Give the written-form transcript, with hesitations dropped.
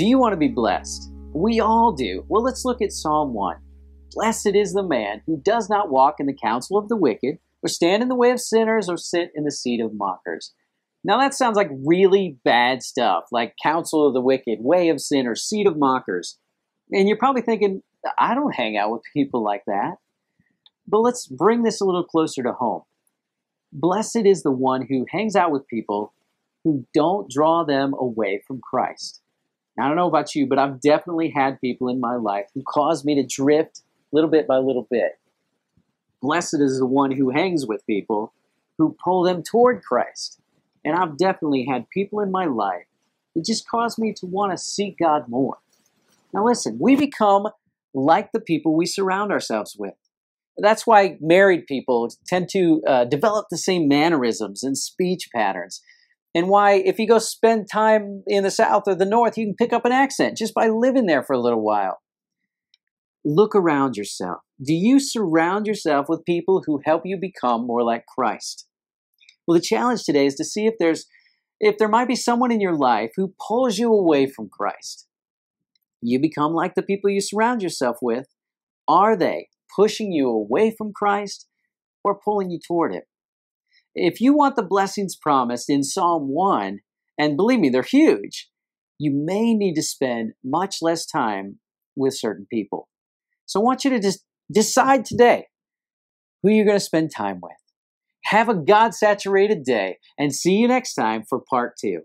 Do you want to be blessed? We all do. Well, let's look at Psalm 1. Blessed is the man who does not walk in the counsel of the wicked, or stand in the way of sinners, or sit in the seat of mockers. Now that sounds like really bad stuff, like counsel of the wicked, way of sinners, seat of mockers. And you're probably thinking, I don't hang out with people like that. But let's bring this a little closer to home. Blessed is the one who hangs out with people who don't draw them away from Christ. Now, I don't know about you, but I've definitely had people in my life who caused me to drift little bit by little bit. Blessed is the one who hangs with people who pull them toward Christ. And I've definitely had people in my life that just caused me to want to seek God more. Now listen, we become like the people we surround ourselves with. That's why married people tend to develop the same mannerisms and speech patterns. And why, if you go spend time in the South or the North, you can pick up an accent just by living there for a little while. Look around yourself. Do you surround yourself with people who help you become more like Christ? Well, the challenge today is to see if there might be someone in your life who pulls you away from Christ. You become like the people you surround yourself with. Are they pushing you away from Christ or pulling you toward Him? If you want the blessings promised in Psalm 1, and believe me, they're huge, you may need to spend much less time with certain people. So I want you to just decide today who you're going to spend time with. Have a God-saturated day, and see you next time for part 2.